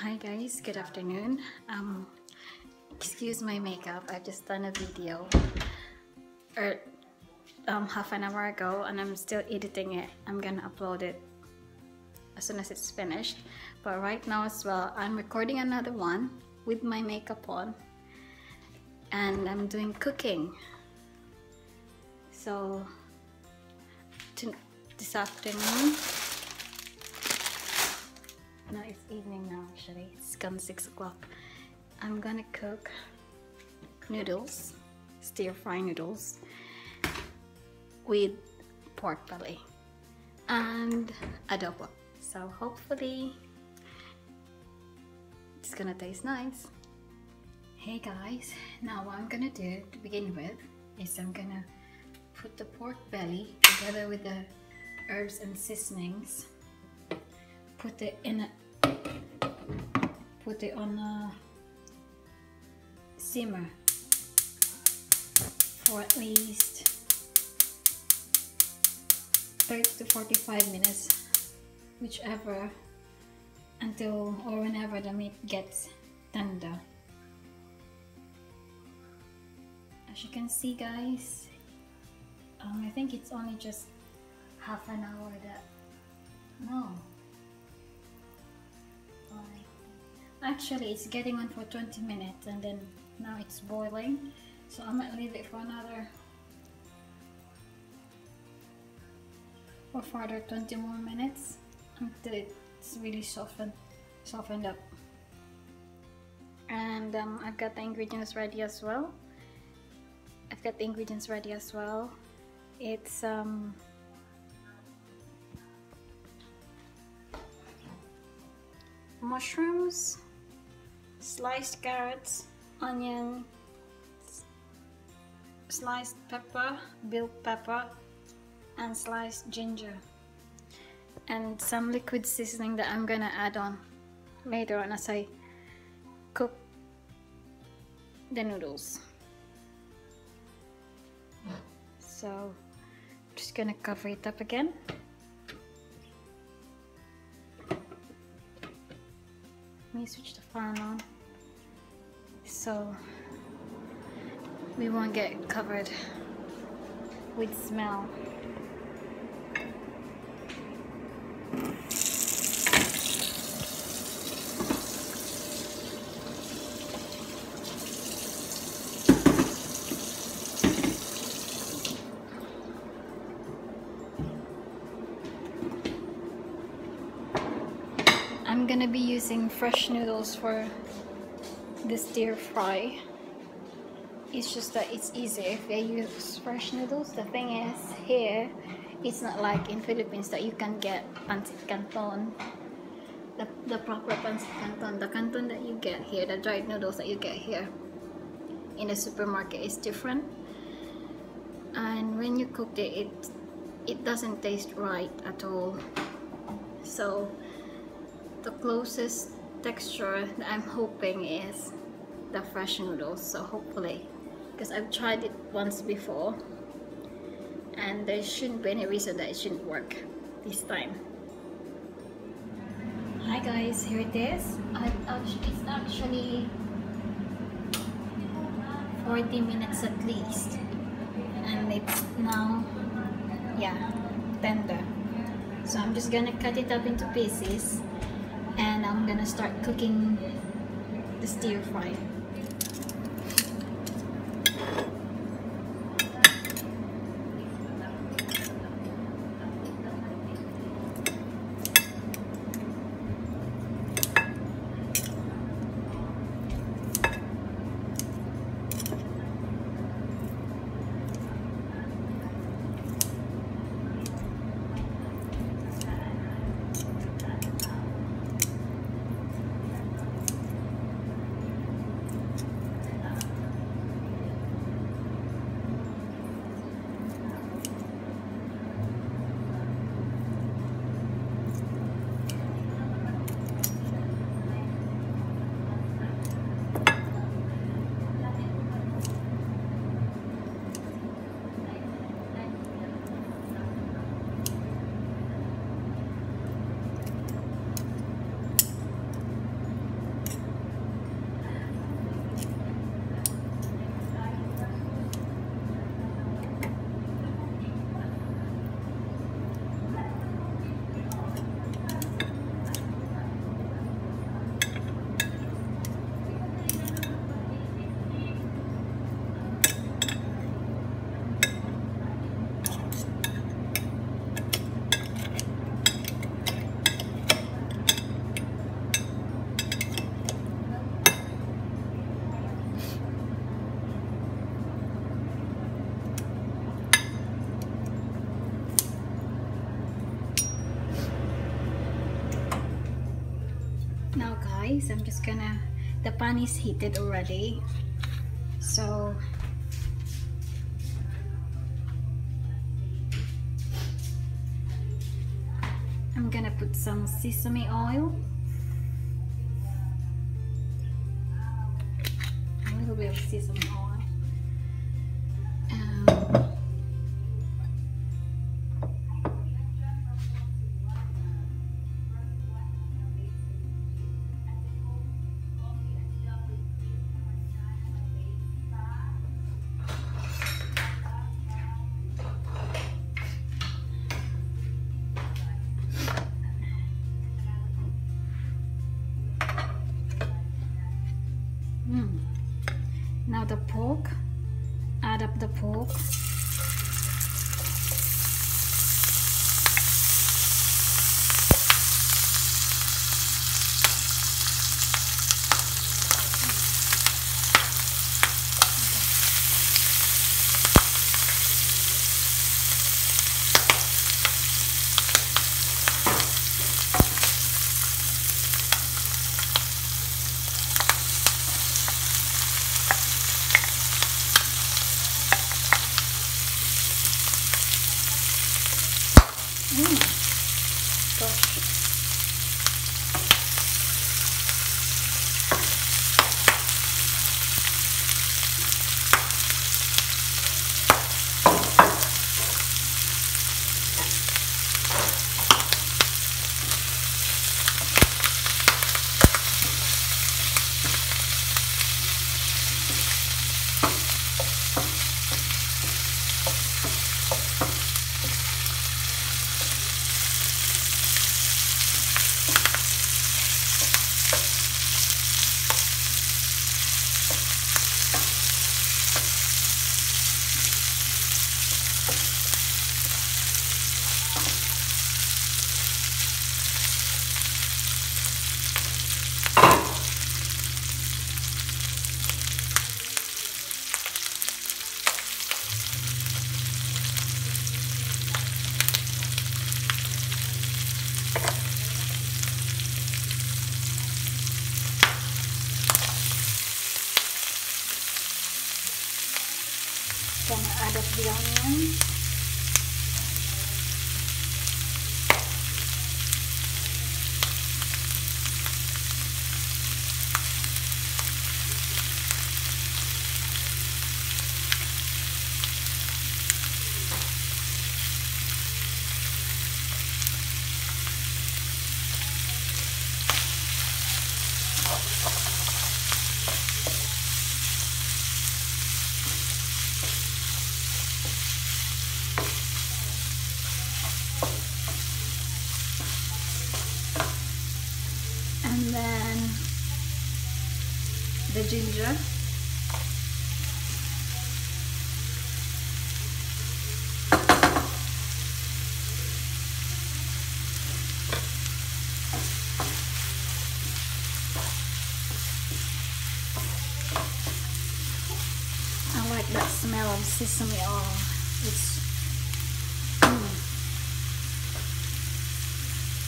Hi guys, good afternoon. Excuse my makeup. I've just done a video half an hour ago and I'm still editing it. I'm gonna upload it as soon as it's finished. But right now as well, I'm recording another one with my makeup on and I'm doing cooking. So this afternoon, no, it's evening now actually, it's gone 6 o'clock. I'm gonna cook noodles, stir-fry noodles with pork belly and adobo. So hopefully it's gonna taste nice. Hey guys, now what I'm gonna do to begin with is I'm gonna put the pork belly together with the herbs and seasonings, put it on a simmer for at least 30 to 45 minutes, whichever, until or whenever the meat gets tender. As you can see guys, I think it's only just half an hour actually it's getting on for 20 minutes and then now it's boiling, so I might leave it for another or further 20 more minutes until it's really softened up. And I've got the ingredients ready as well. It's mushrooms, sliced carrots, onion, sliced pepper, bell pepper, and sliced ginger, and some liquid seasoning that I'm gonna add on later on as I cook the noodles. So I'm just gonna cover it up again. Let me switch the fan on so we won't get covered with smell. I'm gonna be using fresh noodles for the stir fry. It's just that it's easier if I use fresh noodles. The thing is, here it's not like in Philippines that you can get pancit canton, the proper pancit canton. The canton that you get here, the dried noodles that you get here in the supermarket is different, and when you cook it doesn't taste right at all. So the closest texture that I'm hoping is the fresh noodles. So hopefully, because I've tried it once before and there shouldn't be any reason that it shouldn't work this time. Hi guys, here it is. It's actually 40 minutes at least and it's now, yeah, tender. So I'm just gonna cut it up into pieces and I'm gonna start cooking the stir fry. Now guys, the pan is heated already, so I'm gonna put some sesame oil, a little bit of sesame oil. Now the pork, add up the pork. Gosh. Gonna add up the onions. And then the ginger. I like that smell of sesame oil. It's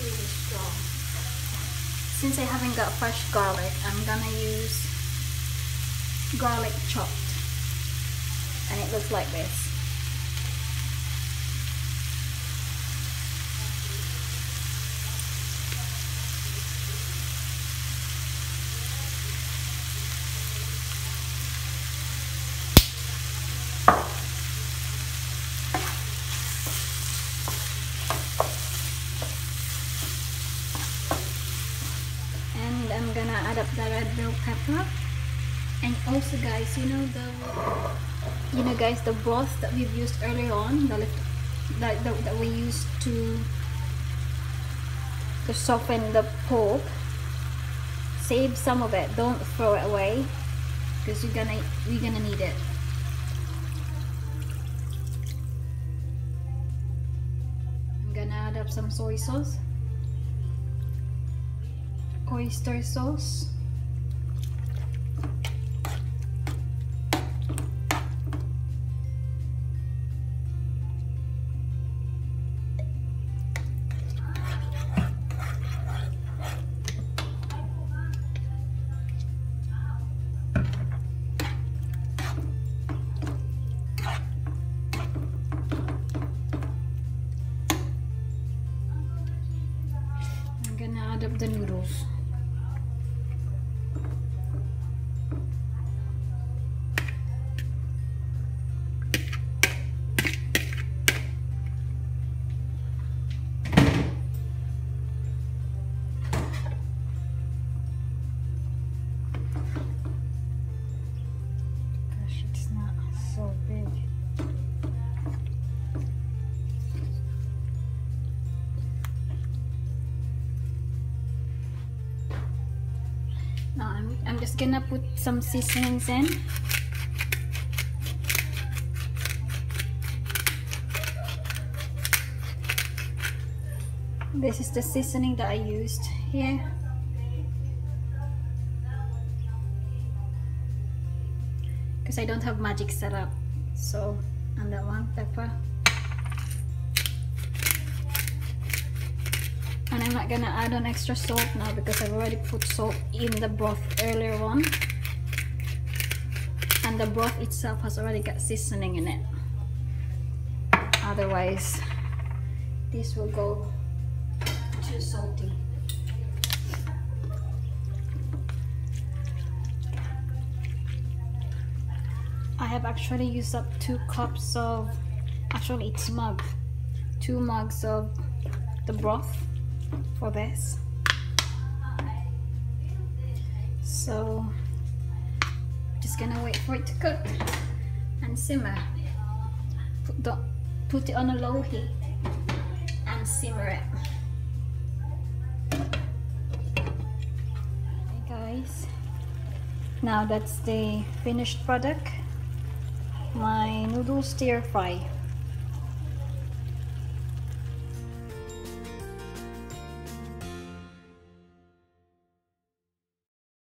really strong. Since I haven't got fresh garlic, I'm gonna use garlic chopped, and it looks like this. I'm gonna add up the red bell pepper, and also guys, guys, the broth that we've used earlier on, that we used to soften the pork, save some of it, don't throw it away, because we're gonna need it. I'm gonna add up some soy sauce, oyster sauce, the noodles. Gosh, it's not so big. Now I'm just gonna put some seasonings in. This is the seasoning that I used here. Because I don't have magic set up. So, and that one, pepper. And I'm not gonna add on extra salt now because I've already put salt in the broth earlier on. And the broth itself has already got seasoning in it. Otherwise, this will go too salty. I have actually used up 2 cups of, actually it's mug, 2 mugs of the broth for this. So just gonna wait for it to cook and simmer. Put it on a low heat and simmer it. Okay guys, now that's the finished product, my noodle stir fry.